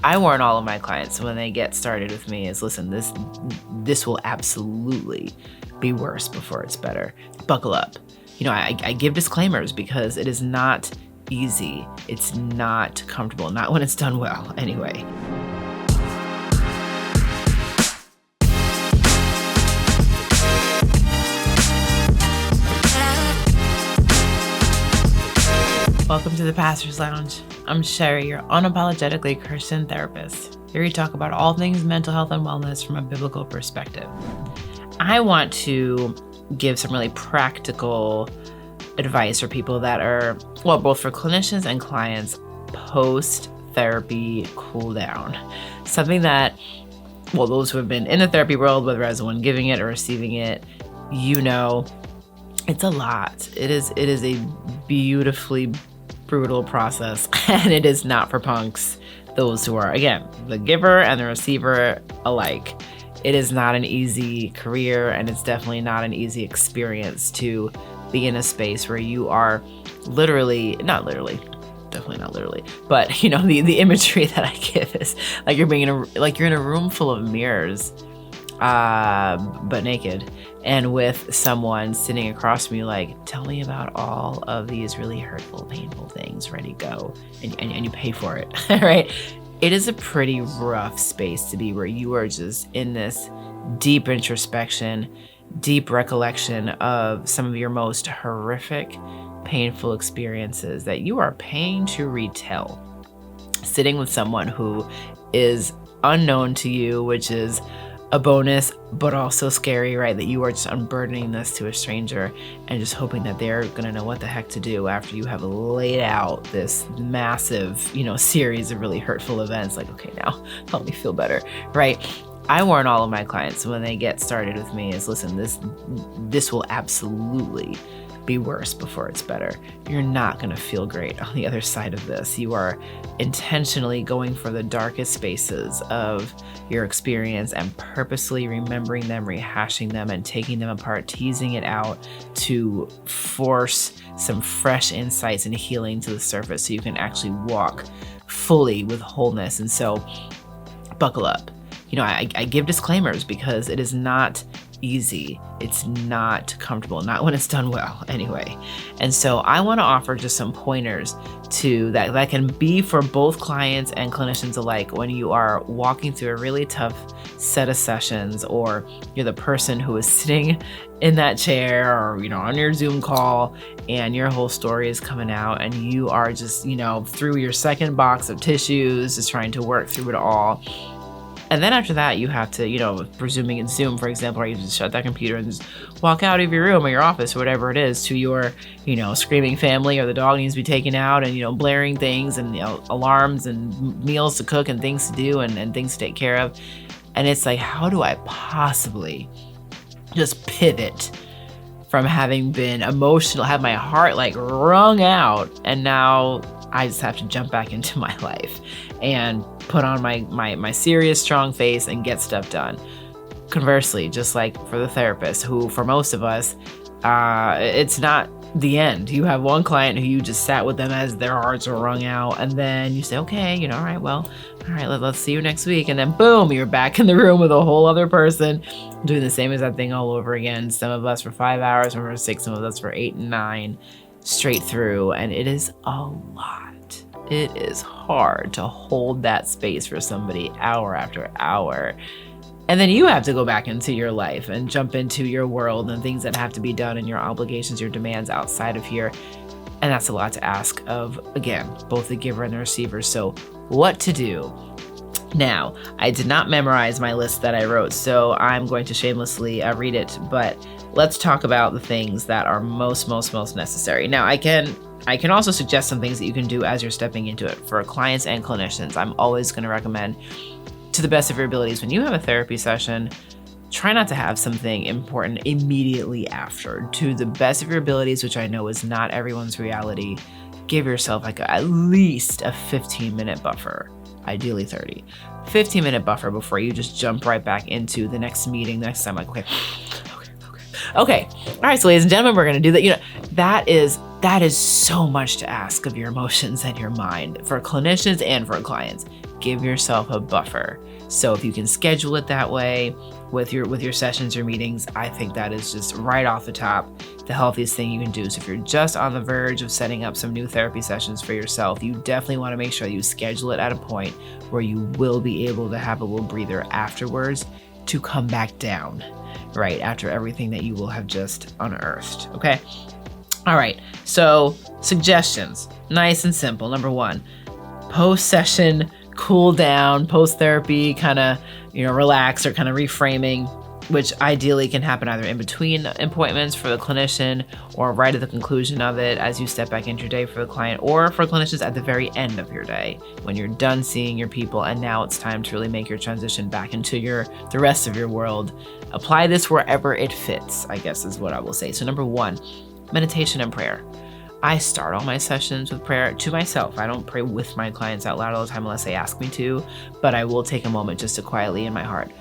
I warn all of my clients when they get started with me is, listen, this will absolutely be worse before it's better. Buckle up. I give disclaimers because it is not easy. It's not comfortable, not when it's done well anyway. Welcome to the Pastor's Lounge. I'm Sherry, your unapologetically Christian therapist. Here we talk about all things mental health and wellness from a biblical perspective. I want to give some really practical advice for people that are, both for clinicians and clients, post-therapy cool down. Something that, those who have been in the therapy world, whether as the one giving it or receiving it, it's a lot. It is a beautifully brutal process, and it is not for punks, those who are, again, the giver and the receiver alike. It is not an easy career, and it's definitely not an easy experience to be in a space where you are definitely not literally, but the imagery that I give is like you're in a room full of mirrors, but naked, and with someone sitting across from you like, tell me about all of these really hurtful, painful things, ready, go, and you pay for it, right? It is a pretty rough space to be, where you are just in this deep introspection, deep recollection of some of your most horrific, painful experiences that you are paying to retell. Sitting with someone who is unknown to you, which is a bonus, but also scary, right? That you are just unburdening this to a stranger and just hoping that they're gonna know what the heck to do after you have laid out this massive, series of really hurtful events. Like, okay, now help me feel better, right? I warn all of my clients when they get started with me is, listen, this will absolutely be worse before it's better. You're not going to feel great on the other side of this. You are intentionally going for the darkest spaces of your experience and purposely remembering them, rehashing them, and taking them apart, teasing it out to force some fresh insights and healing to the surface so you can actually walk fully with wholeness. And so buckle up. I give disclaimers because it is not easy. It's not comfortable, not when it's done well anyway. And so I want to offer just some pointers to that can be for both clients and clinicians alike when you are walking through a really tough set of sessions, or you're the person who is sitting in that chair or, on your Zoom call, and your whole story is coming out and you are just, through your second box of tissues, just trying to work through it all. And then after that, you have to, presuming it's Zoom, for example, or you just shut that computer and just walk out of your room or your office or whatever it is to your, screaming family, or the dog needs to be taken out, and, blaring things and, alarms and meals to cook and things to do and things to take care of. And it's like, how do I possibly just pivot from having been emotional, have my heart like wrung out, and now I just have to jump back into my life and put on my serious, strong face and get stuff done. Conversely, just like for the therapist, who for most of us, it's not the end. You have one client who you just sat with them as their hearts were wrung out, and then you say, okay, all right, let's see you next week. And then boom, you're back in the room with a whole other person doing the same exact thing all over again. Some of us for 5 hours, some for 6, some of us for 8 and 9 straight through. And it is a lot. It is hard to hold that space for somebody hour after hour. And then you have to go back into your life and jump into your world and things that have to be done and your obligations, your demands outside of here. And that's a lot to ask of, again, both the giver and the receiver. So what to do? Now, I did not memorize my list that I wrote, so I'm going to shamelessly read it, but let's talk about the things that are most necessary. Now, I can also suggest some things that you can do as you're stepping into it. For clients and clinicians, I'm always going to recommend, to the best of your abilities, when you have a therapy session, try not to have something important immediately after. To the best of your abilities, which I know is not everyone's reality, give yourself at least a 15-minut buffer, ideally 30. 15-minute buffer before you just jump right back into the next meeting, the next time, okay. Okay. All right. So ladies and gentlemen, we're going to do that. That is so much to ask of your emotions and your mind for clinicians and for clients. give yourself a buffer. So if you can schedule it that way with your sessions, your meetings, I think that is just right off the top the healthiest thing you can do. So if you're just on the verge of setting up some new therapy sessions for yourself, you definitely want to make sure you schedule it at a point where you will be able to have a little breather afterwards to come back down, right, after everything that you will have just unearthed. Okay. All right. So suggestions, nice and simple. Number one, post-session cool down, post-therapy kind of, relax or kind of reframing, which ideally can happen either in between appointments for the clinician or right at the conclusion of it as you step back into your day for the client, or for clinicians at the very end of your day when you're done seeing your people and now it's time to really make your transition back into the rest of your world. Apply this wherever it fits, I guess is what I will say. So number one, meditation and prayer. I start all my sessions with prayer to myself. I don't pray with my clients out loud all the time unless they ask me to, but I will take a moment just to quietly in my heart,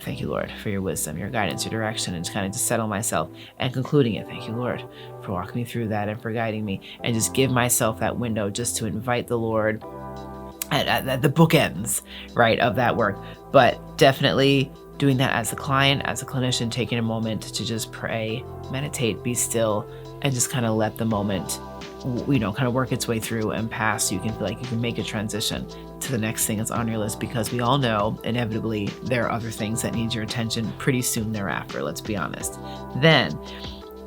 thank you, Lord, for your wisdom, your guidance, your direction, and just kind of just settle myself, and concluding it, thank you, Lord, for walking me through that and for guiding me, and just give myself that window just to invite the Lord at the bookends, right, of that work. But definitely doing that as a client, as a clinician, taking a moment to just pray, meditate, be still, and just kind of let the moment, kind of work its way through and pass, so you can feel like you can make a transition to the next thing that's on your list, because we all know inevitably there are other things that need your attention pretty soon thereafter, let's be honest. Then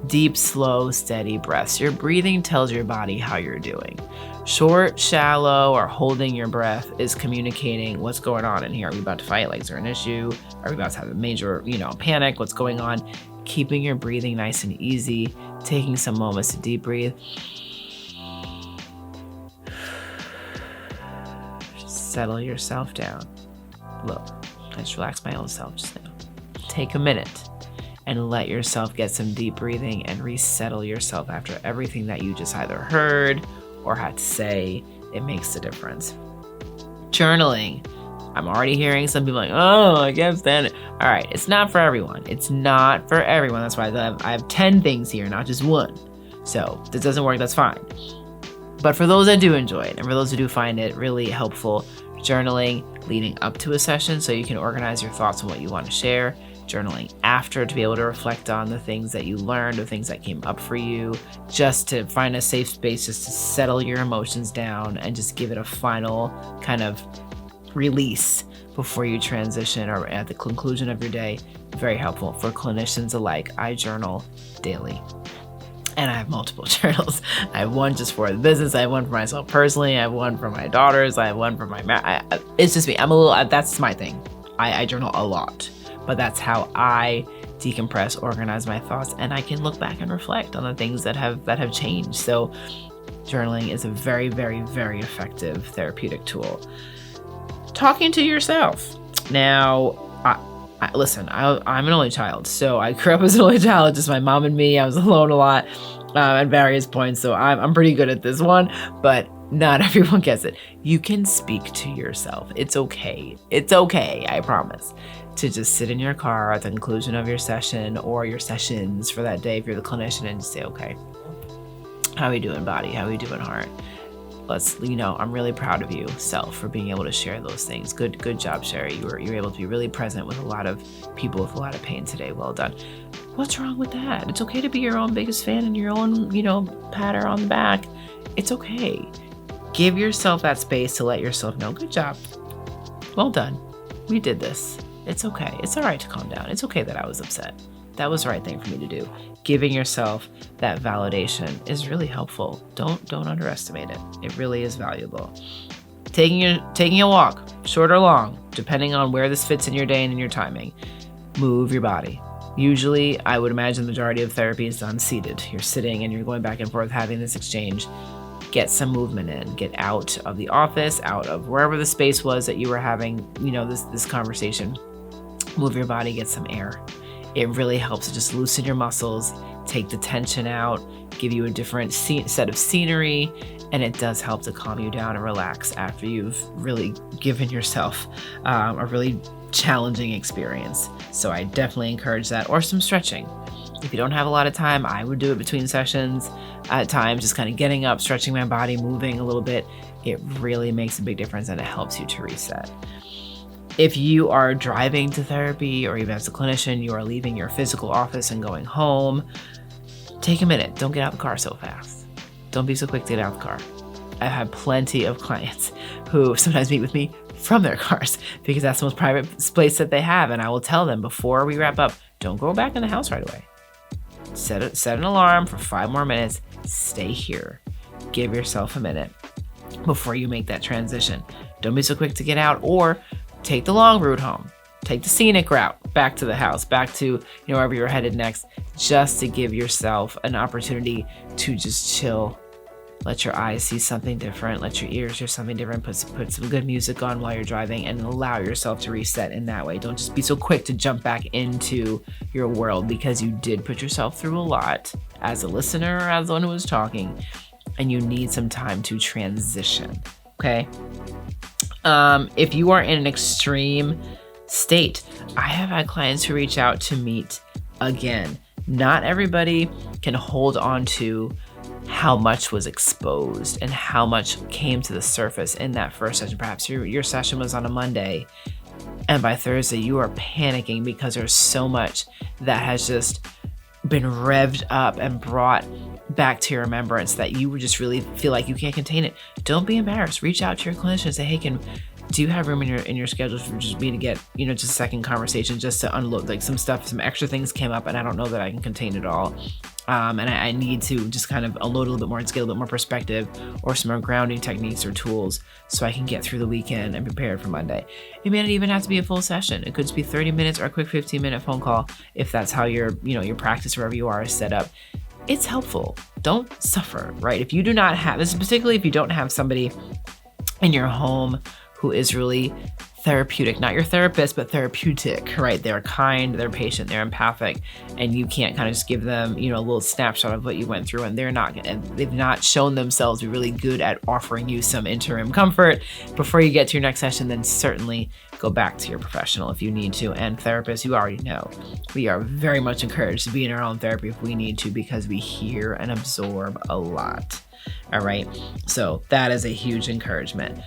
deep, slow, steady breaths. Your breathing tells your body how you're doing. Short, shallow, or holding your breath is communicating what's going on in here. Are we about to fight? Like, is there an issue? Are we about to have a major, panic? What's going on? Keeping your breathing nice and easy, taking some moments to deep breathe. Settle yourself down. Look, I just relaxed my own self just now. Take a minute and let yourself get some deep breathing and resettle yourself after everything that you just either heard or had to say. It makes a difference. Journaling. I'm already hearing some people like, oh, I can't stand it. All right, it's not for everyone. It's not for everyone. That's why I have 10 things here, not just one. So if this doesn't work, that's fine. But for those that do enjoy it, and for those who do find it really helpful, journaling leading up to a session so you can organize your thoughts on what you want to share, journaling after to be able to reflect on the things that you learned, the things that came up for you, just to find a safe space just to settle your emotions down and just give it a final kind of release before you transition or at the conclusion of your day. Very helpful for clinicians alike. I journal daily. And I have multiple journals. I have one just for the business. I have one for myself personally. I have one for my daughters. I have one for my it's just me. That's my thing. I journal a lot, but that's how I decompress, organize my thoughts, and I can look back and reflect on the things that have changed. So journaling is a very, very, very effective therapeutic tool. Talking to yourself. Now, listen, I'm an only child, so I grew up as an only child, just my mom and me. I was alone a lot at various points, so I'm pretty good at this one, but not everyone gets it. You can speak to yourself. It's okay. It's okay, I promise, to just sit in your car at the conclusion of your session or your sessions for that day if you're the clinician and just say, okay, how are we doing, body? How are we doing, heart? I'm really proud of you, self, for being able to share those things. Good job, Sherry. You were able to be really present with a lot of people with a lot of pain today. Well done. What's wrong with that? It's okay to be your own biggest fan and your own, pat her on the back. It's okay. Give yourself that space to let yourself know, good job. Well done. We did this. It's okay. It's all right to calm down. It's okay that I was upset. That was the right thing for me to do. Giving yourself that validation is really helpful. Don't underestimate it. It really is valuable. Taking a walk, short or long, depending on where this fits in your day and in your timing. Move your body. Usually, I would imagine the majority of therapy is done seated. You're sitting and you're going back and forth having this exchange. Get some movement in. Get out of the office, out of wherever the space was that you were having, this conversation. Move your body, get some air. It really helps to just loosen your muscles, take the tension out, give you a different set of scenery, and it does help to calm you down and relax after you've really given yourself a really challenging experience. So I definitely encourage that, or some stretching. If you don't have a lot of time, I would do it between sessions at times, just kind of getting up, stretching my body, moving a little bit. It really makes a big difference, and it helps you to reset. If you are driving to therapy, or even as a clinician, you are leaving your physical office and going home, take a minute. Don't get out of the car so fast. Don't be so quick to get out of the car. I've had plenty of clients who sometimes meet with me from their cars because that's the most private place that they have. And I will tell them before we wrap up, don't go back in the house right away. Set an alarm for 5 more minutes. Stay here. Give yourself a minute before you make that transition. Don't be so quick to get out, or take the long route home. Take the scenic route back to the house, back to wherever you're headed next, just to give yourself an opportunity to just chill. Let your eyes see something different. Let your ears hear something different. Put some good music on while you're driving, and allow yourself to reset in that way. Don't just be so quick to jump back into your world, because you did put yourself through a lot as a listener or as the one who was talking, and you need some time to transition, okay? If you are in an extreme state, I have had clients who reach out to meet again. Not everybody can hold on to how much was exposed and how much came to the surface in that first session. Perhaps your session was on a Monday, and by Thursday you are panicking because there's so much that has just been revved up and brought back to your remembrance that you would just really feel like you can't contain it. Don't be embarrassed. Reach out to your clinician and say, hey, do you have room in your schedule for just me to get, just a second conversation, just to unload like some stuff, some extra things came up and I don't know that I can contain it all. And I need to just kind of unload a little bit more and get a little bit more perspective, or some more grounding techniques or tools, so I can get through the weekend and prepare for Monday. It may not even have to be a full session. It could just be 30 minutes or a quick 15-minute phone call, if that's how your practice, wherever you are, is set up. It's helpful. Don't suffer, right? If you do not have, this is particularly if you don't have somebody in your home who is really therapeutic, not your therapist, but therapeutic, right? They're kind, they're patient, they're empathic, and you can't kind of just give them, a little snapshot of what you went through, and they've not shown themselves to be really good at offering you some interim comfort before you get to your next session. Then certainly go back to your professional if you need to. And therapists, you already know, we are very much encouraged to be in our own therapy if we need to, because we hear and absorb a lot. All right. So that is a huge encouragement.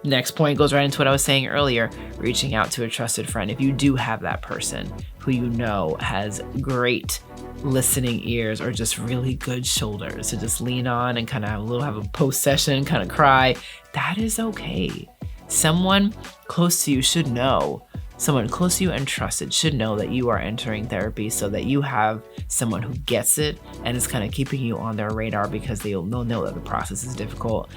Next point goes right into what I was saying earlier, reaching out to a trusted friend. If you do have that person who has great listening ears, or just really good shoulders to just lean on and kind of have a post session, kind of cry, that is okay. Someone close to you should know, someone close to you and trusted should know that you are entering therapy, so that you have someone who gets it and is kind of keeping you on their radar, because they'll know that the process is difficult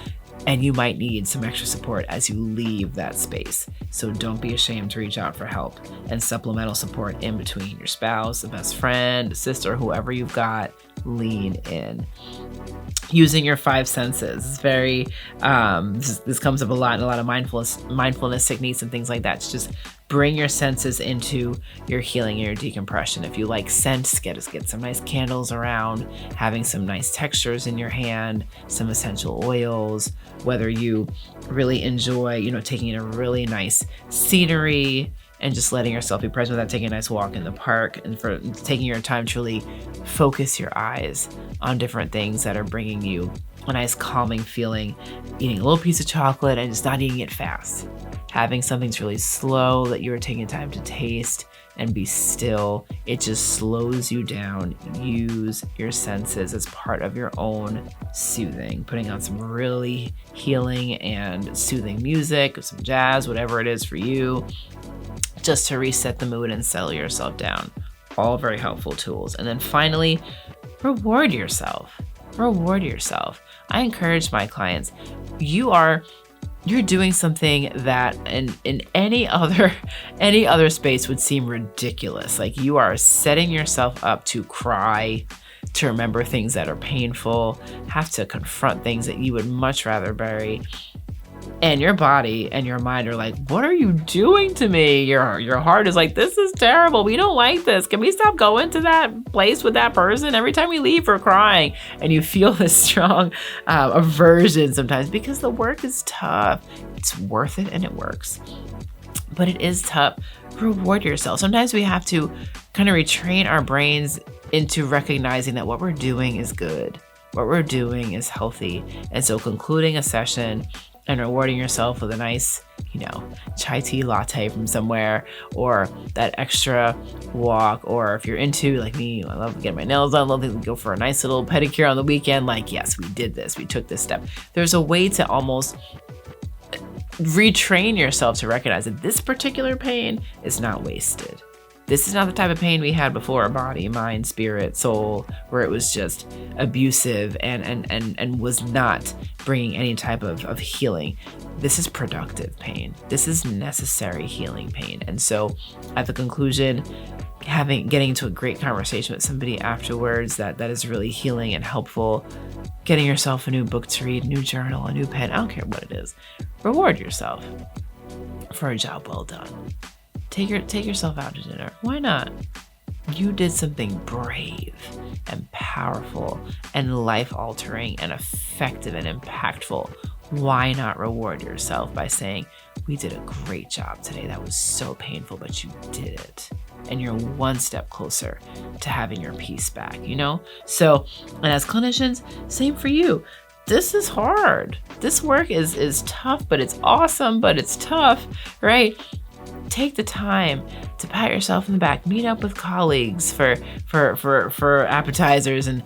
and you might need some extra support as you leave that space. So don't be ashamed to reach out for help and supplemental support in between. Your spouse, a best friend, a sister, whoever you've got, lean in. Using your 5 senses is very, this comes up a lot in a lot of mindfulness techniques and things like that. To just bring your senses into your healing and your decompression. If you like scents, get some nice candles around, having some nice textures in your hand, some essential oils, whether you really enjoy, taking in a really nice scenery and just letting yourself be present with that, taking a nice walk in the park, and for taking your time to really focus your eyes on different things that are bringing you a nice calming feeling, eating a little piece of chocolate and just not eating it fast. Having something that's really slow that you're taking time to taste and be still. It just slows you down. Use your senses as part of your own soothing. Putting on some really healing and soothing music, some jazz, whatever it is for you, just to reset the mood and settle yourself down. All very helpful tools. And then finally, reward yourself. Reward yourself. I encourage my clients, you're doing something that in any other space would seem ridiculous. Like, you are setting yourself up to cry, to remember things that are painful, have to confront things that you would much rather bury. And your body and your mind are like, what are you doing to me? Your heart is like, this is terrible. We don't like this. Can we stop going to that place with that person? Every time we leave, we're crying. And you feel this strong aversion sometimes because the work is tough. It's worth it and it works. But it is tough. Reward yourself. Sometimes we have to kind of retrain our brains into recognizing that what we're doing is good. what we're doing is healthy. And so concluding a session and rewarding yourself with a nice, chai tea latte from somewhere, or that extra walk, or if you're into, like me, I love getting my nails done, I love to go for a nice little pedicure on the weekend, like, yes, we did this, we took this step. There's a way to almost retrain yourself to recognize that this particular pain is not wasted. This is not the type of pain we had before, body, mind, spirit, soul, where it was just abusive and was not bringing any type of healing. This is productive pain. This is necessary healing pain. And so at the conclusion, getting into a great conversation with somebody afterwards that is really healing and helpful, getting yourself a new book to read, a new journal, a new pen, I don't care what it is. Reward yourself for a job well done. Take yourself out to dinner. Why not? You did something brave and powerful and life-altering and effective and impactful. Why not reward yourself by saying, we did a great job today. That was so painful, but you did it. And you're one step closer to having your peace back, So, and as clinicians, same for you. This is hard. This work is tough, but it's awesome, but it's tough, right? Take the time to pat yourself in the back, meet up with colleagues for appetizers and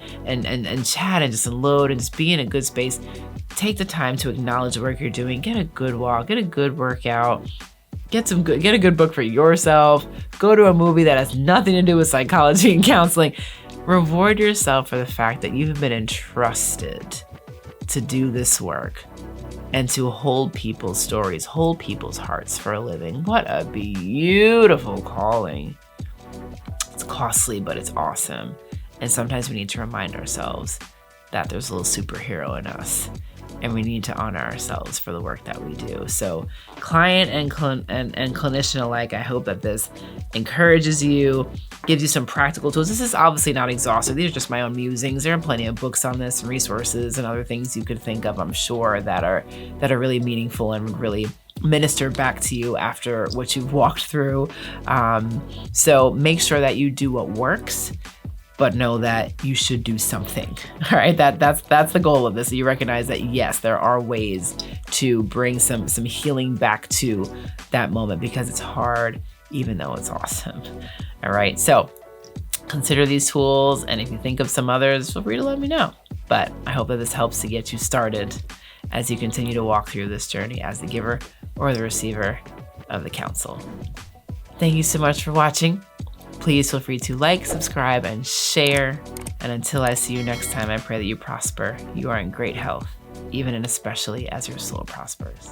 chat and just unload and just be in a good space. Take the time to acknowledge the work you're doing. Get a good walk, get a good workout, get a good book for yourself, go to a movie that has nothing to do with psychology and counseling. Reward yourself for the fact that you've been entrusted to do this work and to hold people's stories, hold people's hearts for a living. What a beautiful calling. It's costly, but it's awesome. And sometimes we need to remind ourselves that there's a little superhero in us, and we need to honor ourselves for the work that we do. So client and clinician alike, I hope that this encourages you, gives you some practical tools. This is obviously not exhaustive. These are just my own musings. There are plenty of books on this and resources and other things you could think of, I'm sure, that are really meaningful and would really minister back to you after what you've walked through. So make sure that you do what works, but know that you should do something. All right, that's the goal of this. You recognize that yes, there are ways to bring some healing back to that moment, because it's hard, even though it's awesome. All right, so consider these tools, and if you think of some others, feel free to let me know. But I hope that this helps to get you started as you continue to walk through this journey as the giver or the receiver of the counsel. Thank you so much for watching. Please feel free to like, subscribe, and share. And until I see you next time, I pray that you prosper. You are in great health, even and especially as your soul prospers.